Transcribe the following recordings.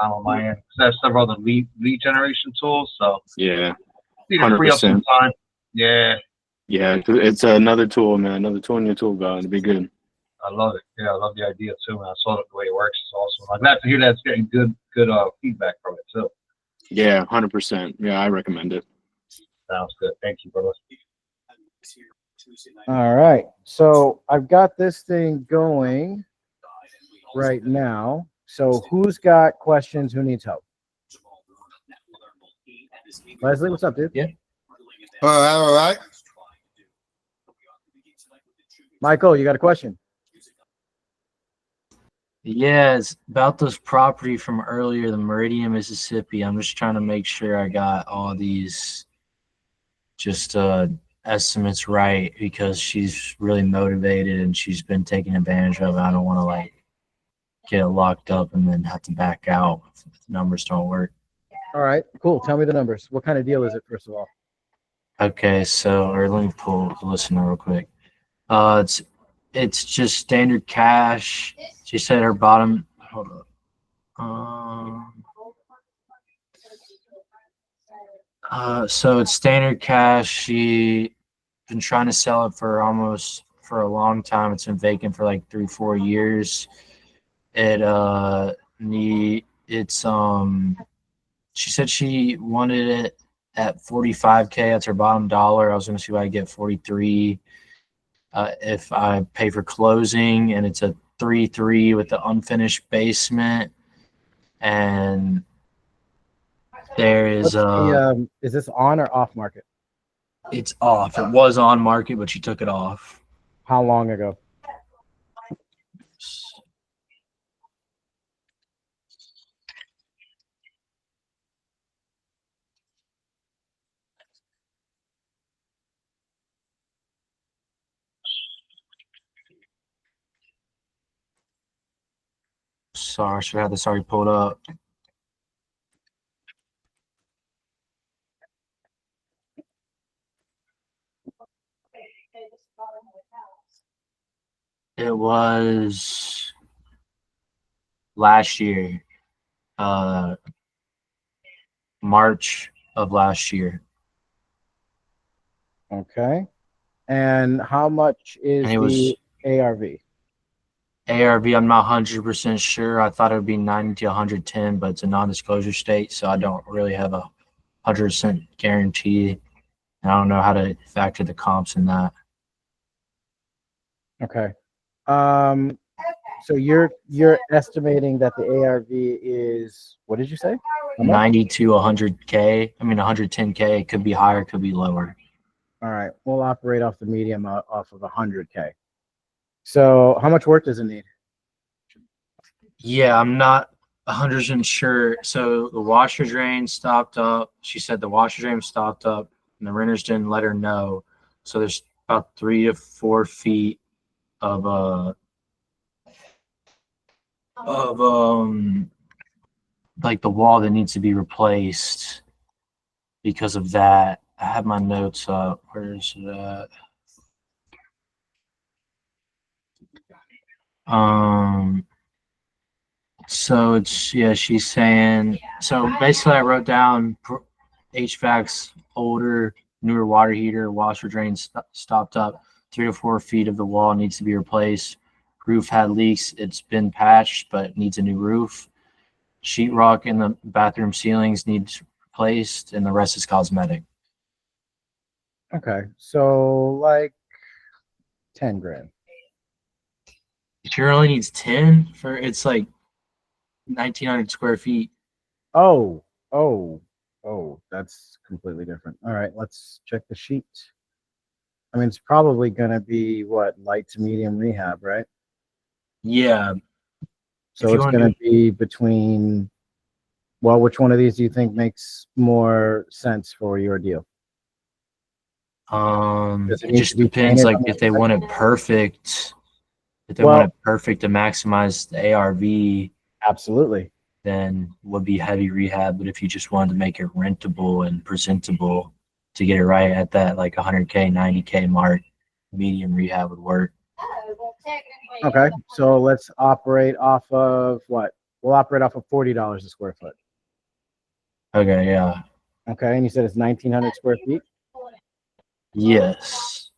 time on my end because I have several other lead generation tools. So yeah, need to free up some 100%. time. Yeah, Yeah, it's another tool, man. Another tool in your tool belt. It'd be good. I love it. Yeah, I love the idea too, man. I saw the way it works. It's awesome. I'm glad to hear that it's getting good feedback from it too. Yeah, 100%. Yeah, I recommend it. Sounds good. Thank you, brother. All right. So I've got this thing going right now. So who's got questions? Who needs help? Leslie, what's up, dude? Yeah. All right. Michael, you got a question? Yeah, it's about this property from earlier, the Meridian, Mississippi. I'm just trying to make sure I got all these just estimates right because she's really motivated and she's been taken advantage of. I don't want to like get locked up and then have to back out if the numbers don't work. All right, cool. Tell me the numbers. What kind of deal is it, first of all? Okay, so or let me pull the listener real quick. It's just standard cash. She said her bottom. Hold up. So it's standard cash. She been trying to sell it for a long time. It's been vacant for like 3-4 years. She said she wanted it at $45K. That's her bottom dollar. I was going to see if I get 43. If I pay for closing, and it's a 3-3 with the unfinished basement, and there is this on or off market? It's off. It was on market, but she took it off. How long ago? Sorry, I should have this already pulled up. It was last year, March of last year. Okay. And how much is the ARV? ARV, I'm not 100% sure. I thought it would be 90 to 110, but it's a non-disclosure state, so I don't really have a 100% guarantee. And I don't know how to factor the comps in that. Okay. So you're estimating that the ARV is, what did you say? 90 to 100K. I mean 110K. It could be higher, it could be lower. All right. We'll operate off the medium off of 100K. So how much work does it need? Yeah, I'm not 100% sure. So the washer drain stopped up. She said the washer drain stopped up and the renters didn't let her know. So there's about 3 to 4 feet of like the wall that needs to be replaced because of that. I have my notes up. Where's that? So it's, yeah, she's saying, so basically I wrote down HVAC's older, newer water heater, washer drain stopped up, 3 to 4 feet of the wall needs to be replaced. Roof had leaks. It's been patched, but needs a new roof. Sheetrock in the bathroom ceilings needs replaced, and the rest is cosmetic. Okay. So like 10 grand. She only needs 10 for, it's like 1,900 square feet. Oh, that's completely different. All right, let's check the sheet. I mean, it's probably going to be what, light to medium rehab, right? Yeah. So it's going to be between, well, which one of these do you think makes more sense for your deal? It just depends, like if they want it perfect, if they want it perfect to maximize the ARV. Absolutely. Then would be heavy rehab. But if you just wanted to make it rentable and presentable to get it right at that like 100K, 90K mark, medium rehab would work. Okay, so let's operate off of what? we'll operate off of $40 a square foot. Okay, yeah. Okay, and you said it's 1,900 square feet. Yes.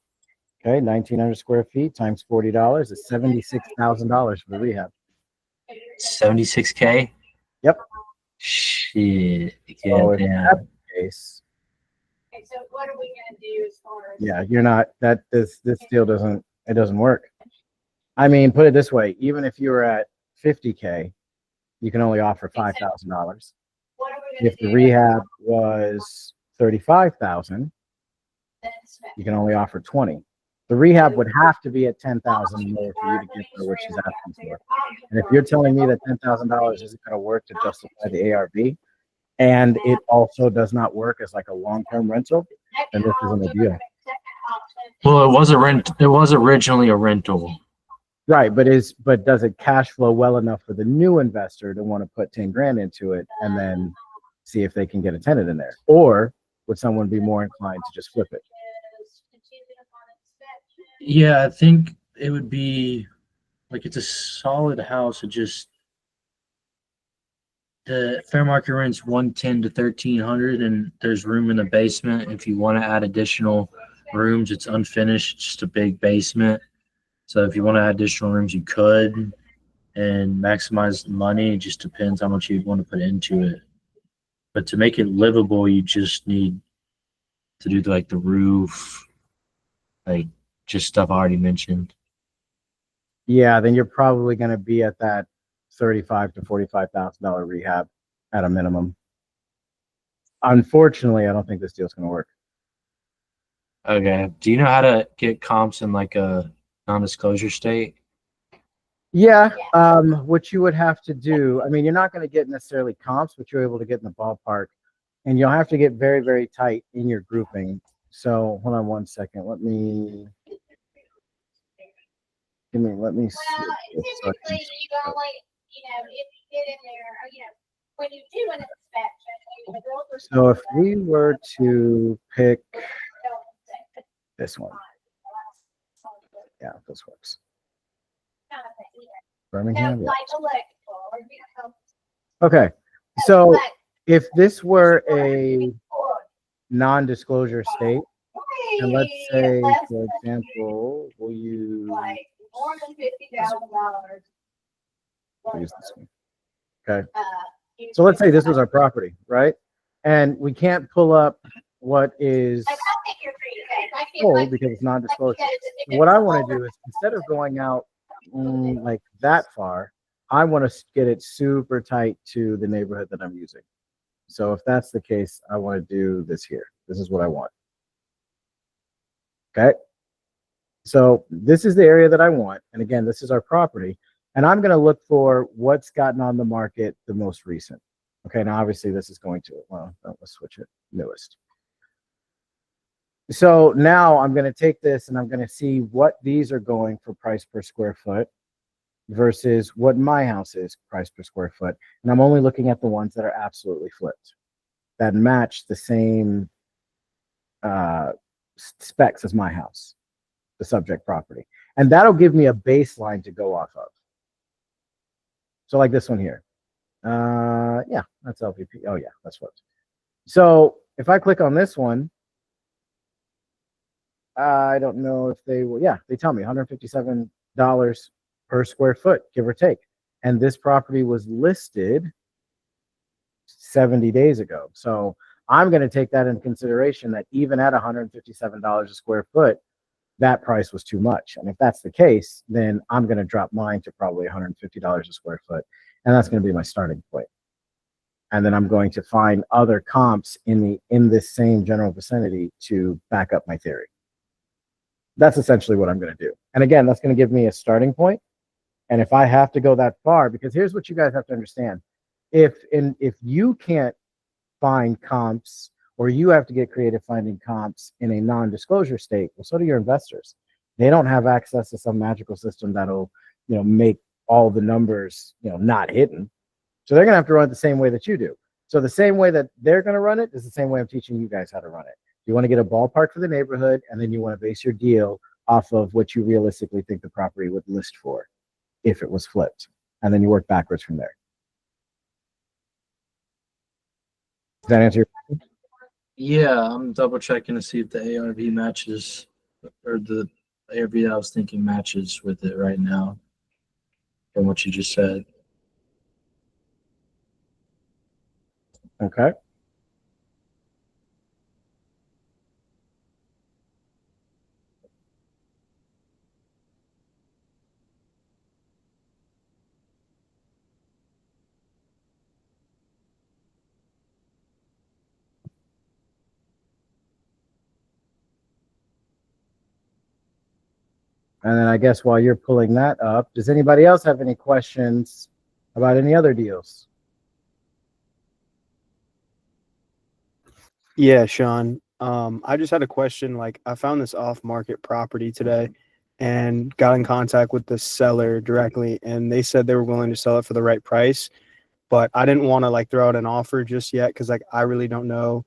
Okay, 1,900 square feet times $40 is $76,000 for the rehab. 76K? Yep. Shit. So Yeah, if damn. that's the case, Okay, so what are we gonna do as far as? yeah, you're not that this deal doesn't work. I mean, put it this way, even if you were at 50K, you can only offer $5,000. What are we gonna If the do? rehab was 35,000, you can only offer 20. The rehab would have to be at 10,000 more for you to get for what she's asking for. And if you're telling me that $10,000 isn't going to work to justify the ARV, and it also does not work as like a long-term rental, then this isn't a deal. Well, it was a rent. It was originally a rental. Right, but does it cash flow well enough for the new investor to want to put 10 grand into it and then see if they can get a tenant in there? Or would someone be more inclined to just flip it? Yeah, I think it would be like it's a solid house. It just the fair market rent's 110 to 1,300, and there's room in the basement. If you want to add additional rooms, it's unfinished, just a big basement. So if you want to add additional rooms, you could, and maximize the money. It just depends how much you'd want to put into it. But to make it livable, you just need to do like the roof, like just stuff I already mentioned. Yeah, then you're probably going to be at that $35,000 to $45,000 rehab at a minimum. Unfortunately, I don't think this deal's going to work. Okay. Do you know how to get comps in like a non-disclosure state? Yeah, what you would have to do, I mean, you're not going to get necessarily comps, but you're able to get in the ballpark, and you'll have to get very, very tight in your grouping. So hold on one second. Let me see. Well, typically, you go like, if you get in there, when you do an inspection, the realtor. So if we were to pick this one, yeah, this works. Birmingham. Yeah. Like electrical or, Okay, so if this were a non-disclosure state, and let's say, for example, we'll use like more than $50,000. use this one. Okay, so let's say this was our property, right? And we can't pull up what is Like, I'll take your free cake. I can't, sold like, because it's non-disclosure. if What it's I want sold to do is, instead of going out like that far, I want to get it super tight to the neighborhood that I'm using. So if that's the case, I want to do this here. This is what I want. Okay. So this is the area that I want. And again, this is our property. And I'm going to look for what's gotten on the market the most recent. Okay. Now, obviously, this is going to, well, let's switch it, newest. So now I'm going to take this and I'm going to see what these are going for price per square foot versus what my house is price per square foot. And I'm only looking at the ones that are absolutely flipped, that match the same specs as my house, the subject property. And that'll give me a baseline to go off of. So like this one here. Yeah, that's LVP. Oh yeah, that's flipped. So if I click on this one, I don't know if they will. Yeah, they tell me $157 per square foot, give or take. And this property was listed 70 days ago. So I'm going to take that into consideration, that even at $157 a square foot, that price was too much. And if that's the case, then I'm going to drop mine to probably $150 a square foot. And that's going to be my starting point. And then I'm going to find other comps in this same general vicinity to back up my theory. That's essentially what I'm going to do. And again, that's going to give me a starting point. And if I have to go that far, because here's what you guys have to understand. If you can't find comps, or you have to get creative finding comps in a non-disclosure state, well, so do your investors. They don't have access to some magical system that'll, make all the numbers, not hidden. So they're going to have to run it the same way that you do. So the same way that they're going to run it is the same way I'm teaching you guys how to run it. You want to get a ballpark for the neighborhood, and then you want to base your deal off of what you realistically think the property would list for if it was flipped. And then you work backwards from there. Does that answer your Yeah, I'm double checking to see if the ARV matches or the ARV that I was thinking matches with it right now from what you just said. Okay. And then I guess while you're pulling that up, does anybody else have any questions about any other deals? Yeah, Sean. I just had a question. Like, I found this off-market property today and got in contact with the seller directly, and they said they were willing to sell it for the right price. But I didn't want to like throw out an offer just yet because like I really don't know,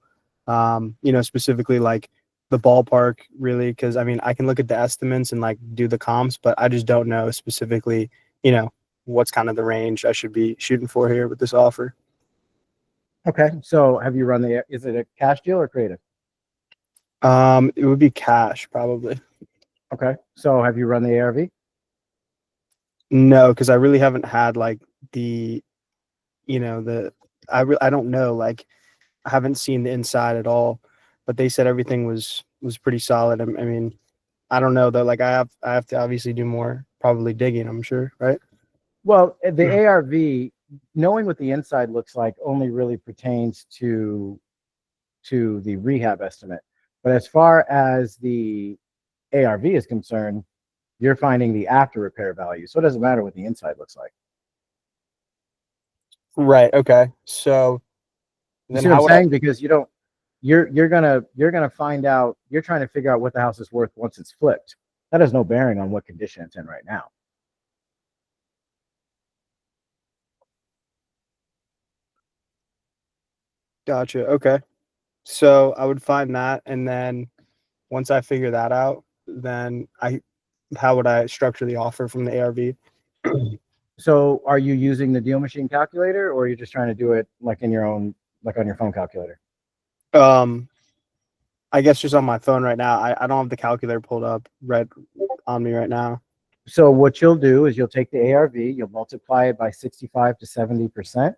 specifically like the ballpark really. Because I mean, I can look at the estimates and like do the comps, but I just don't know specifically, what's kind of the range I should be shooting for here with this offer. Okay. So have you run is it a cash deal or creative? It would be cash probably. Okay. So have you run the ARV? No, because I really haven't had like the, I don't know, like I haven't seen the inside at all, but they said everything was pretty solid. I mean, I don't know though. Like I have to obviously do more probably digging, I'm sure, right? Well, the ARV, knowing what the inside looks like only really pertains to the rehab estimate. But as far as the ARV is concerned, you're finding the after repair value. So it doesn't matter what the inside looks like. Right. Okay. So You then see what how I'm would I, saying? Because you're gonna find out, you're trying to figure out what the house is worth once it's flipped. That has no bearing on what condition it's in right now. gotcha. Okay. So I would find that, and then once I figure that out, then how would I structure the offer from the ARV? So are you using the deal machine calculator, or are you just trying to do it like in your own, like on your phone calculator? I guess just on my phone right now. I don't have the calculator pulled up right on me right now. So what you'll do is you'll take the ARV, you'll multiply it by 65 to 70%,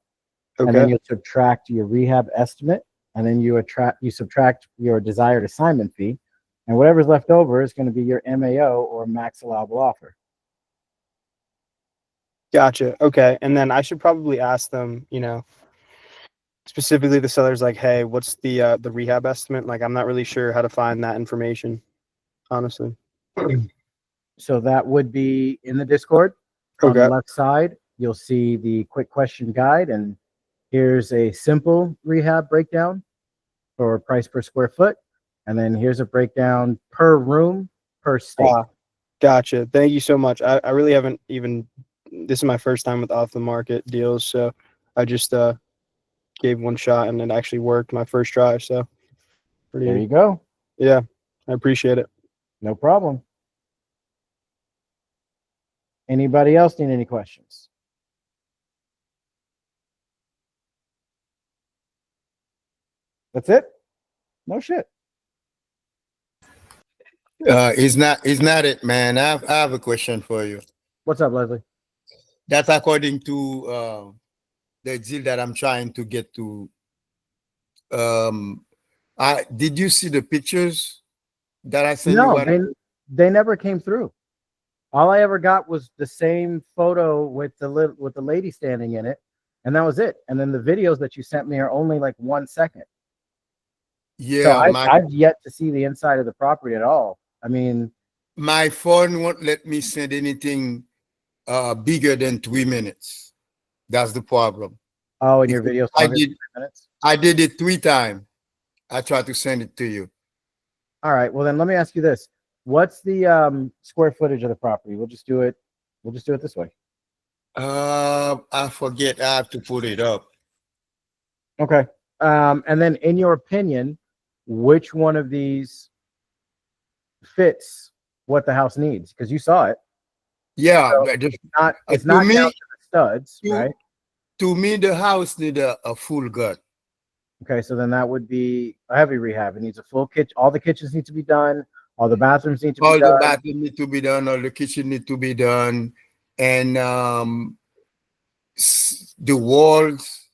and then Okay. you'll subtract your rehab estimate, and then you subtract your desired assignment fee, and whatever's left over is going to be your MAO, or max allowable offer. Gotcha. Okay. And then I should probably ask them, specifically the seller's like, hey, what's the rehab estimate? Like, I'm not really sure how to find that information, honestly. So that would be in the Discord. On the Okay. left side, you'll see the quick question guide, and here's a simple rehab breakdown for price per square foot. And then here's a breakdown per room, per state. Gotcha. Thank you so much. I really haven't even, this is my first time with off the market deals. So I just gave one shot and it actually worked my first try. So There you go. yeah, I appreciate it. No problem. Anybody else need any questions? That's it? No shit. It's not it, man. I have a question for you. What's up, Leslie? That's according to the deal that I'm trying to get to. Did you see the pictures that I sent you? No, they never came through. All I ever got was the same photo with the lady standing in it, and that was it. And then the videos that you sent me are only like 1 second. Yeah, So I've yet to see the inside of the property at all. I mean, my phone won't let me send anything bigger than 3 minutes. That's the problem. oh, and your videos I longer than did 3 minutes? I did it 3 times. I tried to send it to you. All right. Well, then let me ask you this. What's the square footage of the property? We'll just do it this way. I forget. I have to put it up. Okay. And then in your opinion, which one of these fits what the house needs? Because you saw it. Yeah, So but it's to not me- down to the studs, to- right? to me, the house need a full gut. Okay, so then that would be a heavy rehab. It needs a full kitchen. All the kitchens need to be done. All the bathrooms need to be All the done. bathroom need to be done, all the kitchen need to be done, and the walls,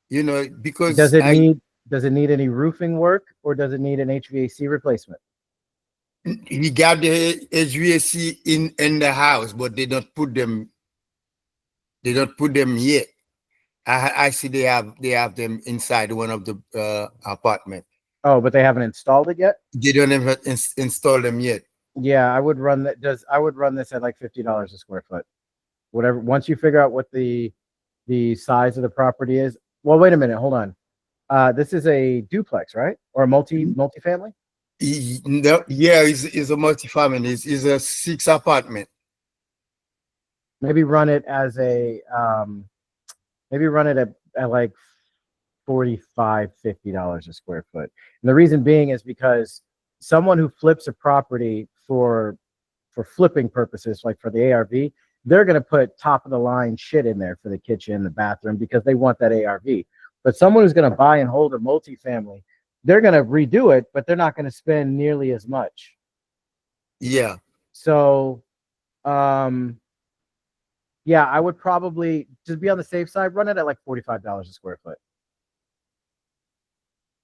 you know, because Does it need any roofing work, or does it need an HVAC replacement? he got the HVAC in the house, but they don't put them. They don't put them yet. I see they have them inside one of the apartment. Oh, but they haven't installed it yet? They don't even install them yet. Yeah, I would run that. I would run this at like $50 a square foot. Whatever. Once you figure out what the size of the property is. Well, wait a minute. Hold on. This is a duplex, right? Or a multi-family? Yeah, it's a multi-family. It's a 6 apartment. Maybe run it as a maybe run it at like $45-50 a square foot. And the reason being is because someone who flips a property for flipping purposes, like for the ARV, they're going to put top of the line shit in there for the kitchen, the bathroom, because they want that ARV. But someone who's going to buy and hold a multifamily, they're going to redo it, but they're not going to spend nearly as much. Yeah. So, yeah, I would probably just be on the safe side, run it at like $45 a square foot.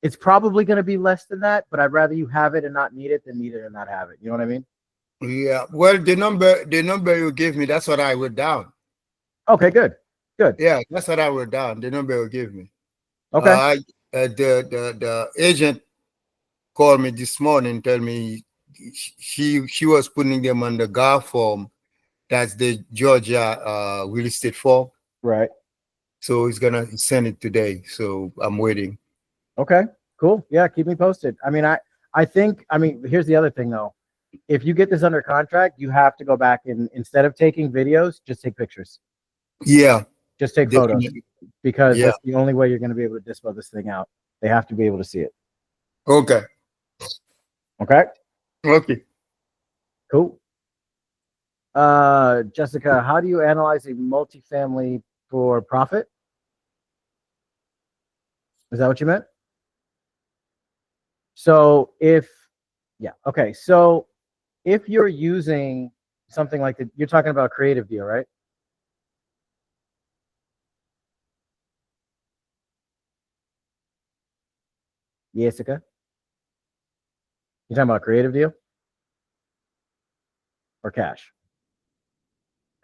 It's probably going to be less than that, but I'd rather you have it and not need it than need it and not have it. You know what I mean? Yeah. Well, the number you gave me, that's what I wrote down. Okay, good. Good. Yeah, that's what I wrote down. The number you gave me. Okay. The agent called me this morning, tell me she was putting them on the GAR form. That's the Georgia real estate form. Right. So he's gonna send it today. So I'm waiting. Okay, cool. Yeah, keep me posted. I mean, I think, here's the other thing though. If you get this under contract, you have to go back and instead of taking videos, just take pictures. Yeah. Just take photos, Definitely. because Yeah. that's the only way you're going to be able to dispo this thing out. They have to be able to see it. Okay. Okay, Okay. cool. Jessica, how do you analyze a multifamily for profit? Is that what you meant? So okay. So if you're using something like you're talking about creative deal, right? Jessica, you talking about creative deal or cash?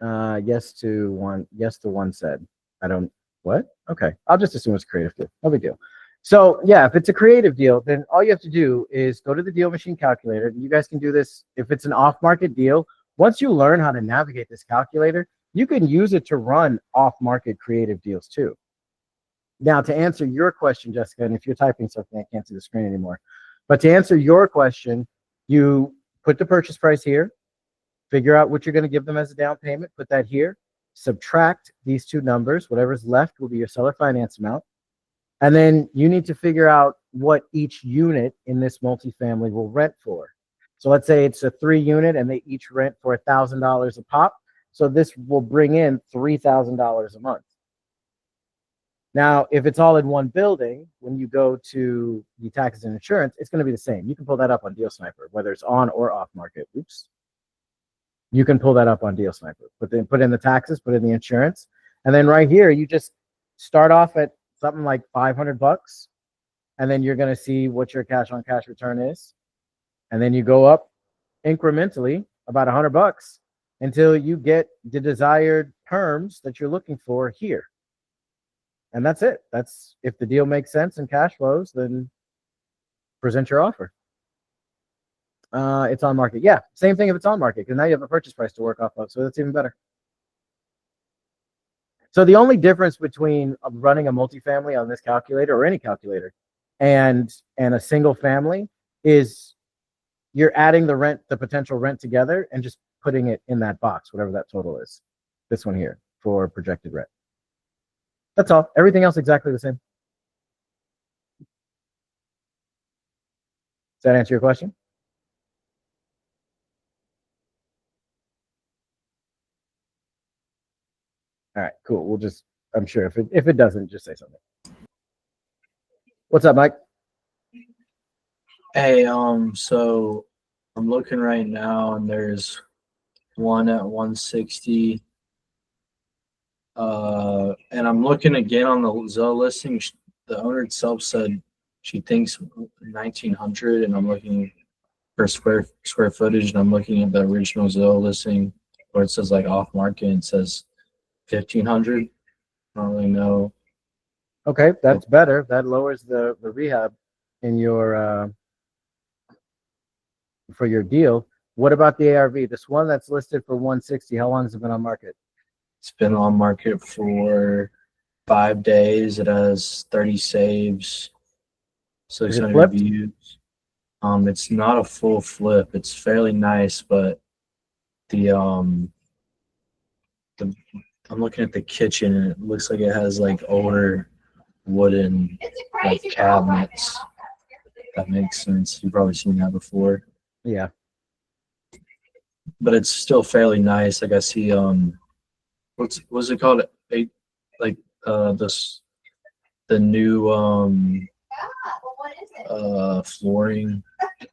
Yes to one. Yes to one said. I don't. What? Okay. I'll just assume it's creative deal. No big deal. So yeah, if it's a creative deal, then all you have to do is go to the deal machine calculator. You guys can do this. If it's an off-market deal, once you learn how to navigate this calculator, you can use it to run off-market creative deals too. Now, to answer your question, Jessica, and if you're typing something, I can't see the screen anymore. But to answer your question, you put the purchase price here, figure out what you're going to give them as a down payment, put that here, subtract these two numbers, whatever's left will be your seller finance amount. And then you need to figure out what each unit in this multifamily will rent for. So let's say it's a 3-unit and they each rent for $1,000 a pop. So this will bring in $3,000 a month. Now, if it's all in one building, when you go to the taxes and insurance, it's going to be the same. You can pull that up on Deal Sniper, whether it's on or off market. Oops. You can pull that up on Deal Sniper. Put in the taxes, put in the insurance. And then right here, you just start off at something like $500, and then you're going to see what your cash on cash return is. And then you go up incrementally about $100 until you get the desired terms that you're looking for here. And that's it. That's if the deal makes sense and cash flows, then present your offer. It's on market. Yeah, same thing if it's on market, because now you have a purchase price to work off of. So that's even better. So the only difference between running a multifamily on this calculator or any calculator and a single family is you're adding the potential rent together and just putting it in that box, whatever that total is. This one here for projected rent. That's all. Everything else exactly the same. Does that answer your question? All right, cool. I'm sure if it doesn't, just say something. What's up, Mike? Hey, so I'm looking right now, and there's one at 160. And I'm looking again on the Zillow listing. The owner itself said she thinks 1900, and I'm looking for square footage, and I'm looking at the original Zillow listing where it says like off market, and it says 1500. I don't really know. Okay, that's better. That lowers the rehab in your for your deal. What about the ARV? This one that's listed for 160, how long has it been on market? It's been on market for 5 days. It has 30 saves, Is it 600 flipped? views. It's not a full flip. It's fairly nice, but the I'm looking at the kitchen, and it looks like it has like older wooden like cabinets. That makes sense. You've probably seen that before. Yeah. But it's still fairly nice. Like I see what's it called? Like this the new flooring,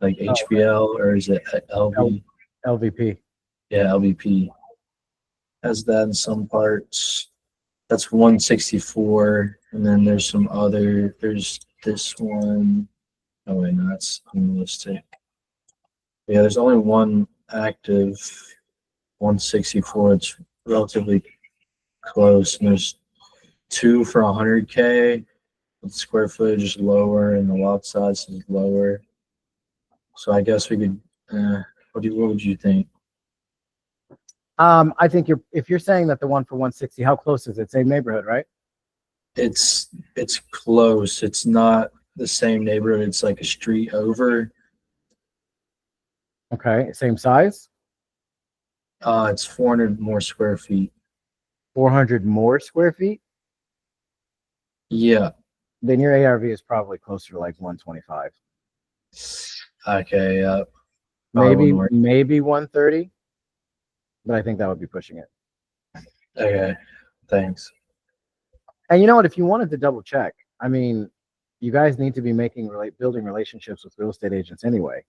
like HBL, or is it LV? LVP. Yeah, LVP has that in some parts. That's 164, and then there's some other. There's this one. Oh wait, no, that's unlisted. Yeah, there's only one active 164. It's relatively close, and there's two for 100K. The square footage is lower, and the lot size is lower. So I guess we could. What would you think? I think if you're saying that the one for 160, how close is it? Same neighborhood, right? It's close. It's not the same neighborhood. It's like a street over. Okay, same size. It's 400 more square feet. 400 more square feet. Yeah. Then your ARV is probably closer to like 125. Okay. Maybe 130. But I think that would be pushing it. Okay. Thanks. And you know what? If you wanted to double check, I mean, you guys need to be building relationships with real estate agents anyway.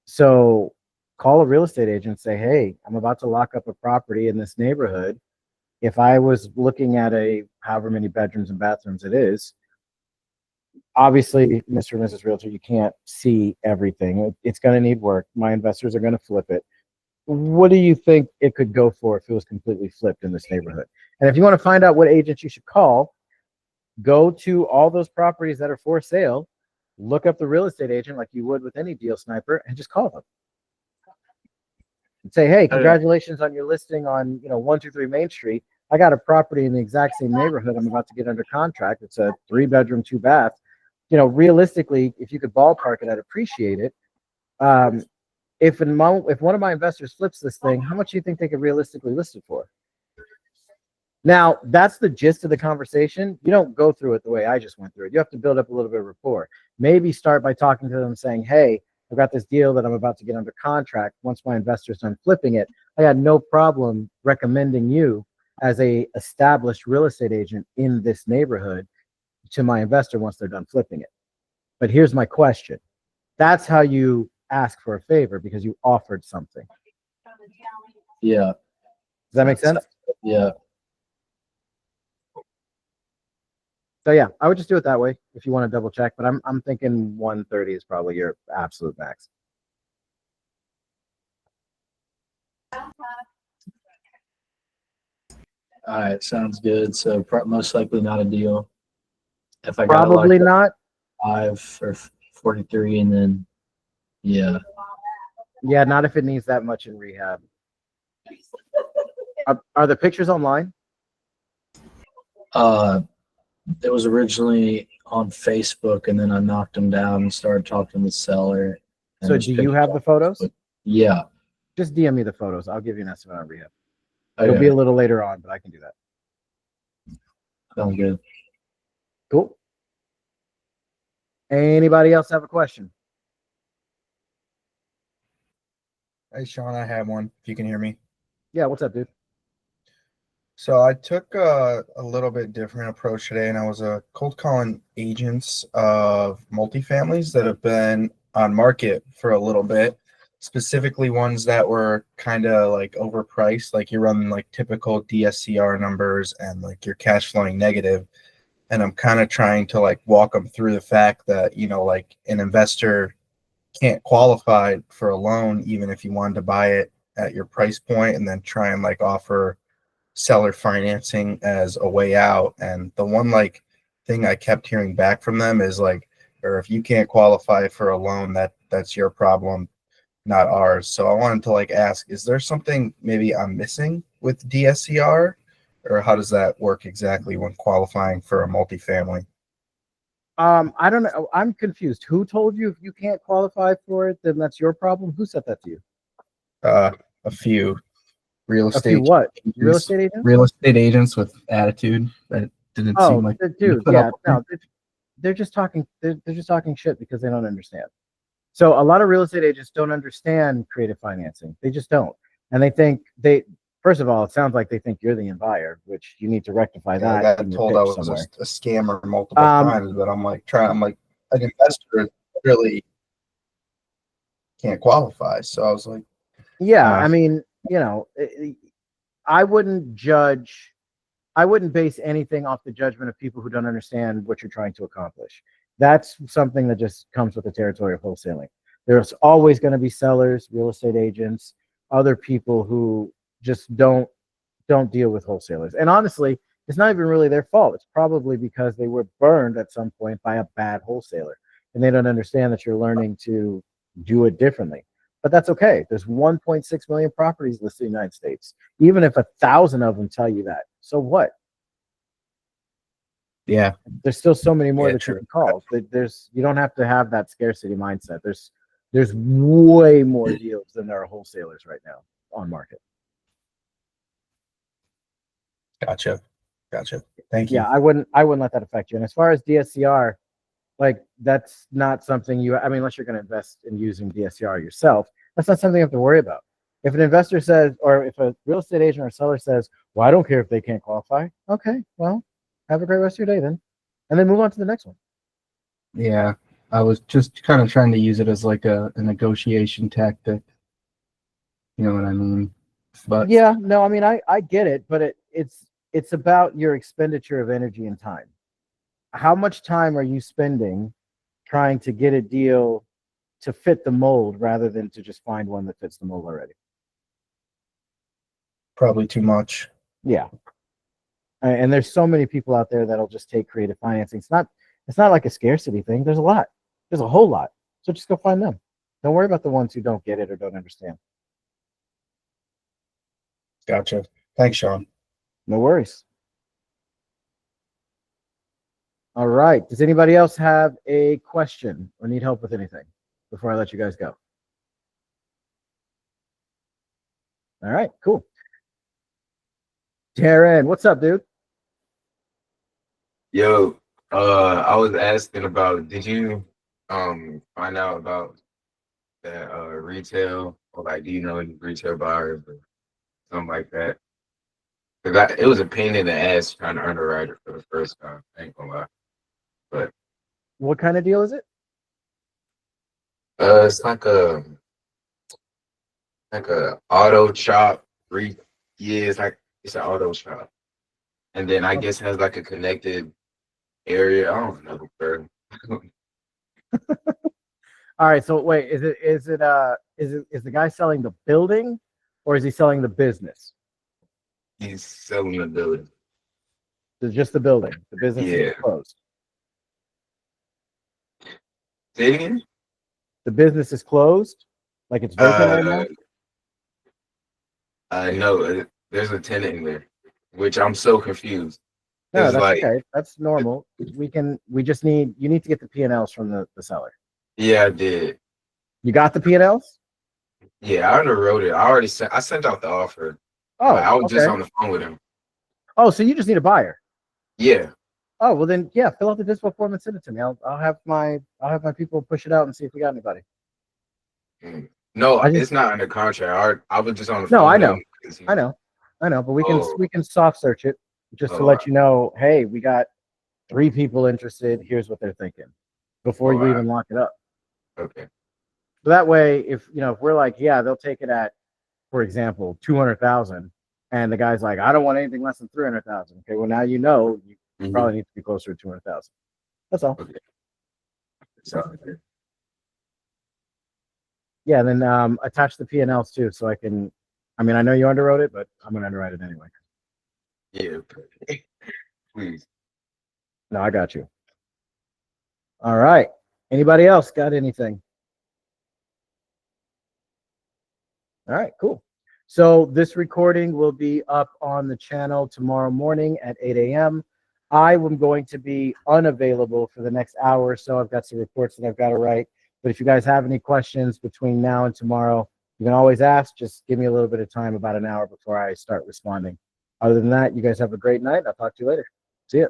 So call a real estate agent and say, hey, I'm about to lock up a property in this neighborhood. If I was looking at a however many bedrooms and bathrooms it is, obviously, Mr. and Mrs. Realtor, you can't see everything. It's going to need work. My investors are going to flip it. What do you think it could go for if it was completely flipped in this neighborhood? And if you want to find out what agents you should call, go to all those properties that are for sale, look up the real estate agent like you would with any deal sniper, and just call them. And say, hey, congratulations on your listing on 123 Main Street. I got a property in the exact same neighborhood. I'm about to get under contract. It's a 3-bedroom, 2-bath. Realistically, if you could ballpark it, I'd appreciate it. If one of my investors flips this thing, how much do you think they could realistically list it for? Now, that's the gist of the conversation. You don't go through it the way I just went through it. You have to build up a little bit of rapport. Maybe start by talking to them saying, hey, I've got this deal that I'm about to get under contract. Once my investor's done flipping it, I got no problem recommending you as a established real estate agent in this neighborhood to my investor once they're done flipping it. But here's my question. That's how you ask for a favor, because you offered something. Yeah. Does that make sense? Yeah. So yeah, I would just do it that way if you want to double check, but I'm thinking 130 is probably your absolute max. All right. Sounds good. So most likely not a deal. If I Probably not. 5 or 43, and then yeah. Yeah, not if it needs that much in rehab. Are the pictures online? It was originally on Facebook, and then I knocked them down and started talking to the seller. So do you have the photos? Yeah. Just DM me the photos. I'll give you an estimate on rehab. Okay. It'll be a little later on, but I can do that. Sounds good. Cool. Anybody else have a question? Hey, Sean, I have one. If you can hear me. Yeah, what's up, dude? So I took a little bit different approach today, and I was cold calling agents of multifamilies that have been on market for a little bit, specifically ones that were kind of like overpriced, like you're running like typical DSCR numbers and like you're cash flowing negative. And I'm kind of trying to like walk them through the fact that, like an investor can't qualify for a loan even if you wanted to buy it at your price point, and then try and like offer seller financing as a way out. And the one like thing I kept hearing back from them is like, or if you can't qualify for a loan, that's your problem, not ours. So I wanted to like ask, is there something maybe I'm missing with DSCR, or how does that work exactly when qualifying for a multifamily? I don't know. I'm confused. Who told you if you can't qualify for it, then that's your problem? Who said that to you? A few real A estate few what? Real agents- estate agents? Real estate agents with attitude that didn't Oh, seem like dude, put yeah, up with no, they're just talking. They're just talking shit because they don't understand. So a lot of real estate agents don't understand creative financing. They just don't, and they think they. First of all, it sounds like they think you're the buyer, which you need to rectify I that. got in your told pitch I was somewhere. a scammer multiple Um, times, but I'm like an investor really can't qualify. So I was like, Yeah, Uh, I mean, I wouldn't judge. I wouldn't base anything off the judgment of people who don't understand what you're trying to accomplish. That's something that just comes with the territory of wholesaling. There's always going to be sellers, real estate agents, other people who just don't deal with wholesalers. And honestly, it's not even really their fault. It's probably because they were burned at some point by a bad wholesaler, and they don't understand that you're learning to do it differently. But that's okay. There's 1.6 million properties listed in the United States. Even if 1,000 of them tell you that, so what? Yeah. There's still so many more Yeah, that true. you can call. You don't have to have that scarcity mindset. There's way more deals than there are wholesalers right now on market. gotcha. Thank you. Yeah, I wouldn't let that affect you. And as far as DSCR, like that's not something unless you're going to invest in using DSCR yourself, that's not something you have to worry about. If an investor says, or if a real estate agent or seller says, well, I don't care if they can't qualify. Okay, well, have a great rest of your day then. And then move on to the next one. Yeah. I was just kind of trying to use it as like a negotiation tactic. You know what I mean? But Yeah, no, I mean, I get it, but it's about your expenditure of energy and time. How much time are you spending trying to get a deal to fit the mold rather than to just find one that fits the mold already? Probably too much. Yeah. And there's so many people out there that'll just take creative financing. It's not like a scarcity thing. There's a lot. There's a whole lot. So just go find them. Don't worry about the ones who don't get it or don't understand. Gotcha. Thanks, Sean. No worries. All right. Does anybody else have a question or need help with anything before I let you guys go? All right, cool. Darren, what's up, dude? Yo, I was asking about, did you find out about that retail, or like, do you know any retail buyers or something like that? Because it was a pain in the ass trying to underwrite it for the first time. I ain't gonna lie. But What kind of deal is it? it's like a auto shop. It's an auto shop, and then I guess it has like a connected area. I don't know, bro. All right, so wait, is the guy selling the building or is he selling the business? He's selling the building. It's just the building. The business Yeah. is closed. Say it again? The business is closed? Like it's vacant right now? No, there's a tenant in there, which I'm so confused. No, It's that's like, okay. That's normal. You need to get the P&Ls from the seller. yeah, I did. You got the P&Ls? Yeah, I already wrote it. I sent out the offer. Oh, I was just okay. on the phone with him. Oh, so you just need a buyer. Yeah. Oh, well then, yeah, fill out the dispo form and send it to me. I'll have my people push it out and see if we got anybody. No, I just- it's not under contract. I was just on the No, phone. I with know. him 'cause I know. I know, but we Oh. can soft search it just to Oh, let you know, hey, we got 3 people interested. Here's what they're thinking before you wow. even lock it up. Okay. So that way, if we're like, yeah, they'll take it at, for example, 200,000, and the guy's like, I don't want anything less than 300,000. Okay, well now you know you Mhm. probably need to be closer to 200,000. That's all. Okay. Sounds good. Yeah, and then attach the P&Ls too, so I can. I mean, I know you underwrote it, but I'm gonna underwrite it anyway. Yeah. Please. No, I got you. All right. Anybody else got anything? All right, cool. So this recording will be up on the channel tomorrow morning at 8 a.m. I am going to be unavailable for the next hour or so. I've got some reports that I've got to write. But if you guys have any questions between now and tomorrow, you can always ask. Just give me a little bit of time, about an hour before I start responding. Other than that, you guys have a great night. I'll talk to you later. See ya.